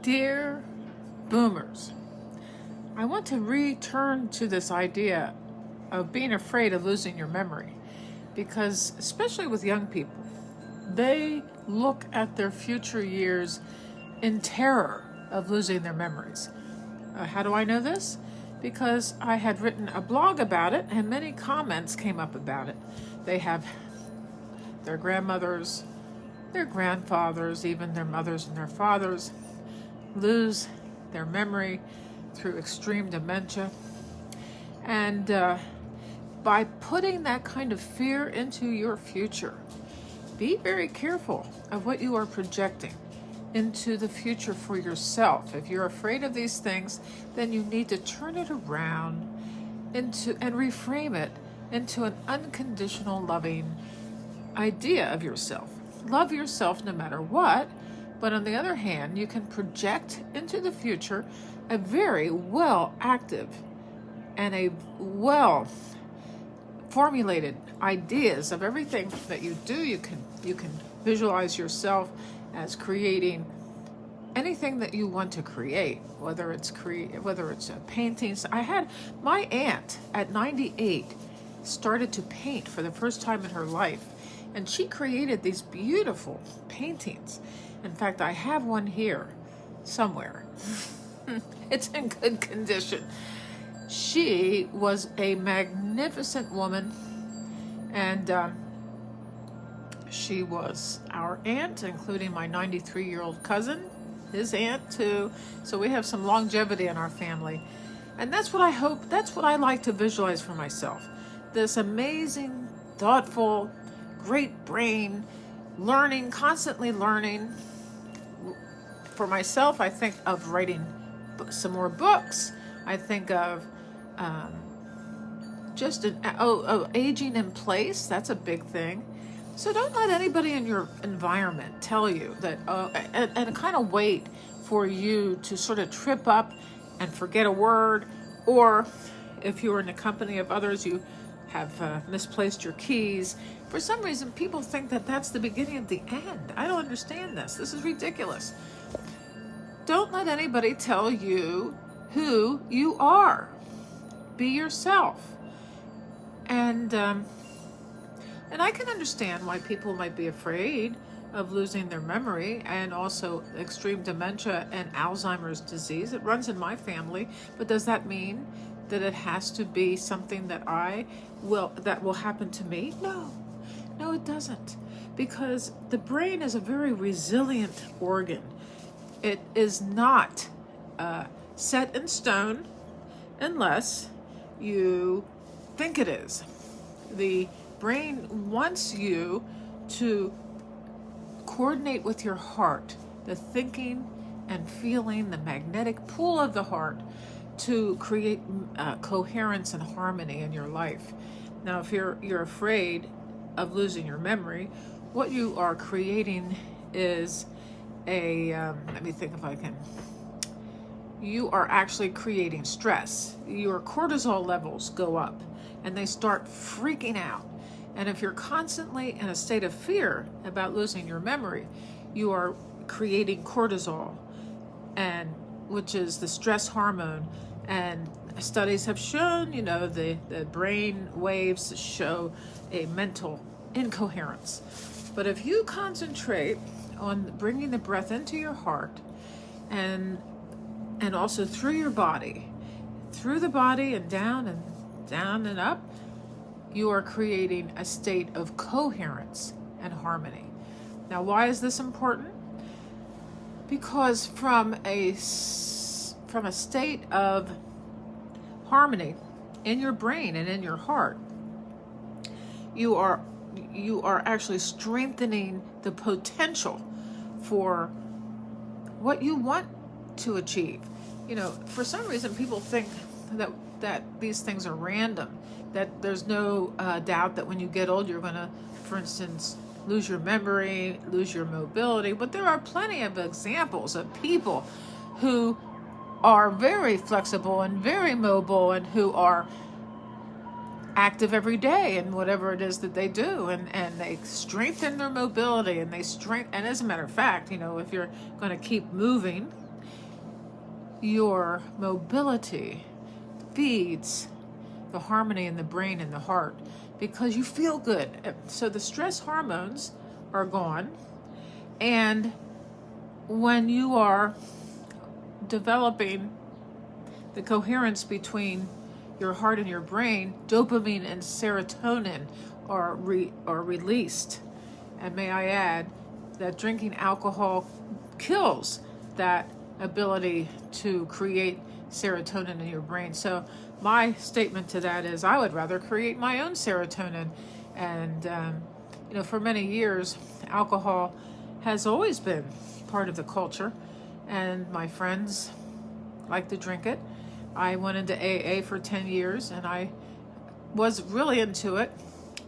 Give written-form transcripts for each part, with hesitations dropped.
Dear boomers, I want to return to this idea of being afraid of losing your memory because, especially with young people, they look at their future years in terror of losing their memories. How do I know this? Because I had written a blog about it and many comments came up about it. They have their grandmothers, their grandfathers, even their mothers and their fathers lose their memory through extreme dementia. And by putting that kind of fear into your future, be very careful of what you are projecting into the future for yourself. If you're afraid of these things, then you need to turn it around into and reframe it into an unconditional loving idea of yourself. Love yourself no matter what, but on the other hand, you can project into the future a very well active and a well formulated ideas of everything that you do. You can visualize yourself as creating anything that you want to create, whether it's paintings. I had my aunt at 98 started to paint for the first time in her life, and she created these beautiful paintings. In fact, I have one here somewhere. It's in good condition. She was a magnificent woman, and she was our aunt, including my 93-year-old cousin, his aunt too. So we have some longevity in our family. And that's what I like to visualize for myself. This amazing, thoughtful, great brain, constantly learning. For myself, I think of writing some more books. I think of aging in place. That's a big thing. So don't let anybody in your environment tell you that, and kind of wait for you to sort of trip up and forget a word, or if you're in the company of others, you have misplaced your keys. For some reason, people think that that's the beginning of the end. I don't understand this. This is ridiculous. Don't let anybody tell you who you are. Be yourself. And I can understand why people might be afraid of losing their memory, and also extreme dementia and Alzheimer's disease. It runs in my family, but does that mean that it has to be something that will happen to me? No, it doesn't. Because the brain is a very resilient organ. It is not set in stone unless you think it is. The brain wants you to coordinate with your heart, the thinking and feeling, the magnetic pull of the heart, to create coherence and harmony in your life. Now, if you're afraid of losing your memory, what you are creating is let me think if I can. You are actually creating stress. Your cortisol levels go up and they start freaking out. And if you're constantly in a state of fear about losing your memory, you are creating cortisol, and which is the stress hormone. And studies have shown, the brain waves show a mental incoherence. But if you concentrate on bringing the breath into your heart and also through your body, through the body and down and up, you are creating a state of coherence and harmony. Now, why is this important? Because from a state of harmony in your brain and in your heart, you are actually strengthening the potential for what you want to achieve. For some reason, people think that these things are random, that there's no doubt that when you get old, you're going to, for instance, lose your memory, lose your mobility. But there are plenty of examples of people who are very flexible and very mobile and who are active every day in whatever it is that they do, and they strengthen their mobility, and as a matter of fact, if you're going to keep moving, your mobility, feeds the harmony in the brain and the heart because you feel good. So the stress hormones are gone. And when you are developing the coherence between your heart and your brain, dopamine and serotonin are released. And may I add that drinking alcohol kills that ability to create serotonin in your brain. So my statement to that is I would rather create my own serotonin. And, for many years, alcohol has always been part of the culture. And my friends like to drink it. I went into AA for 10 years and I was really into it.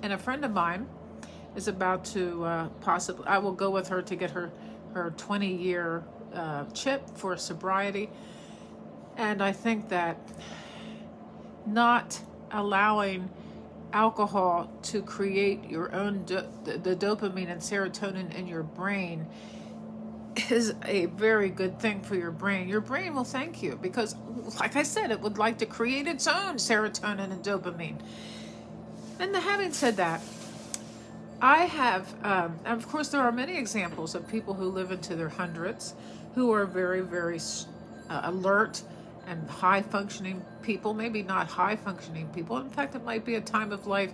And a friend of mine is about to I will go with her to get her 20-year chip for sobriety. And I think that not allowing alcohol to create your own the dopamine and serotonin in your brain is a very good thing for your brain. Your brain will thank you because, like I said, it would like to create its own serotonin and dopamine. And having said that, I have, of course, there are many examples of people who live into their hundreds who are very, very alert and high-functioning people, maybe not high-functioning people. In fact, it might be a time of life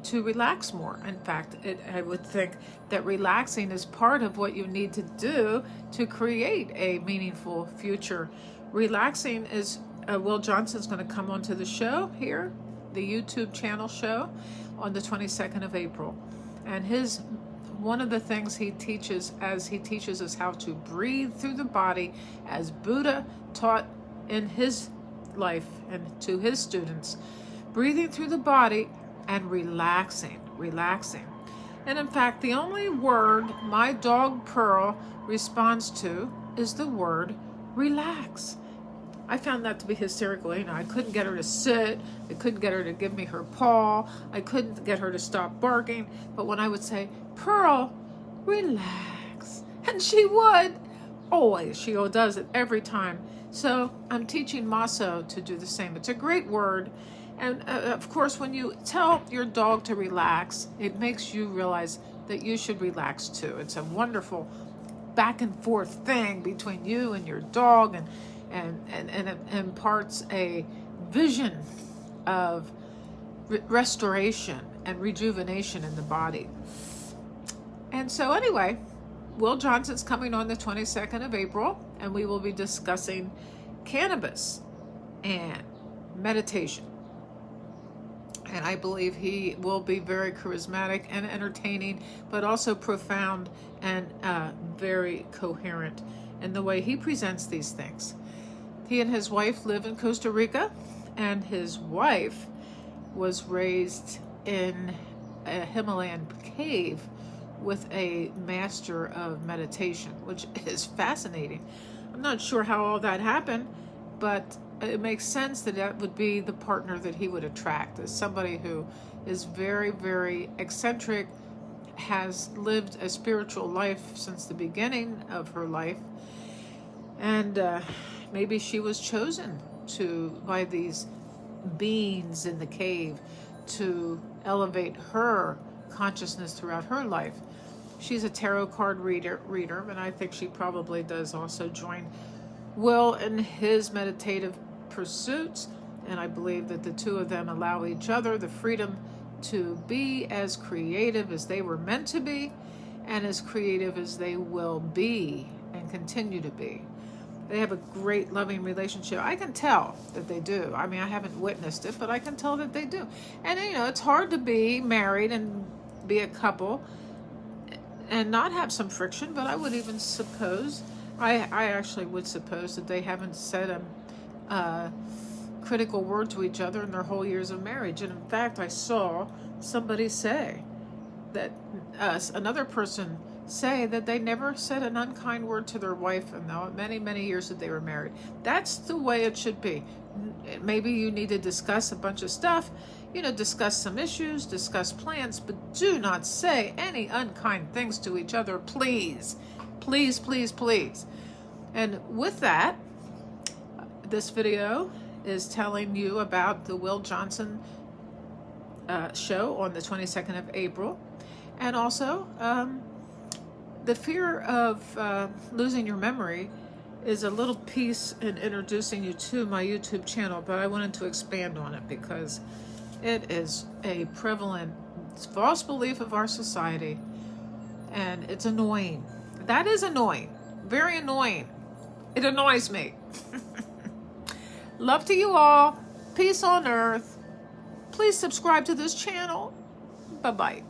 to relax more. In fact, I would think that relaxing is part of what you need to do to create a meaningful future. Relaxing is, Will Johnson's going to come onto the show here, the YouTube channel show, on the 22nd of April. And one of the things he teaches us how to breathe through the body as Buddha taught in his life and to his students, breathing through the body and relaxing. And in fact, the only word my dog Pearl responds to is the word relax. I found that to be hysterical. I couldn't get her to sit. I couldn't get her to give me her paw. I couldn't get her to stop barking. But when I would say, Pearl, relax, and she would. Always. She does it every time. So I'm teaching Maso to do the same. It's a great word. And of course, when you tell your dog to relax, it makes you realize that you should relax too. It's a wonderful back and forth thing between you and your dog, and it imparts a vision of restoration and rejuvenation in the body. And so anyway, Will Johnson's coming on the 22nd of April, and we will be discussing cannabis and meditation. And I believe he will be very charismatic and entertaining, but also profound and very coherent in the way he presents these things. He and his wife live in Costa Rica, and his wife was raised in a Himalayan cave with a master of meditation, which is fascinating. I'm not sure how all that happened, but it makes sense that would be the partner that he would attract, as somebody who is very, very eccentric, has lived a spiritual life since the beginning of her life, and maybe she was chosen by these beings in the cave to elevate her consciousness throughout her life. She's a tarot card reader, and I think she probably does also join Will in his meditative pursuits, and I believe that the two of them allow each other the freedom to be as creative as they were meant to be and as creative as they will be and continue to be. They have a great, loving relationship. I can tell that they do. I mean, I haven't witnessed it, but I can tell that they do. And, it's hard to be married and be a couple and not have some friction, but I would even suppose, I actually would suppose that they haven't said a critical word to each other in their whole years of marriage. And in fact, I saw somebody say that, another person say that they never said an unkind word to their wife in the many, many years that they were married. That's the way it should be. Maybe you need to discuss a bunch of stuff, discuss some issues, discuss plans, but do not say any unkind things to each other, please. Please, please, please. And with that, This video is telling you about the Will Johnson show on the 22nd of April, and also the fear of losing your memory is a little piece in introducing you to my YouTube channel, but I wanted to expand on it because it is a prevalent false belief of our society, and it's annoying. That is annoying. Very annoying. It annoys me. Love to you all. Peace on earth. Please subscribe to this channel. Bye-bye.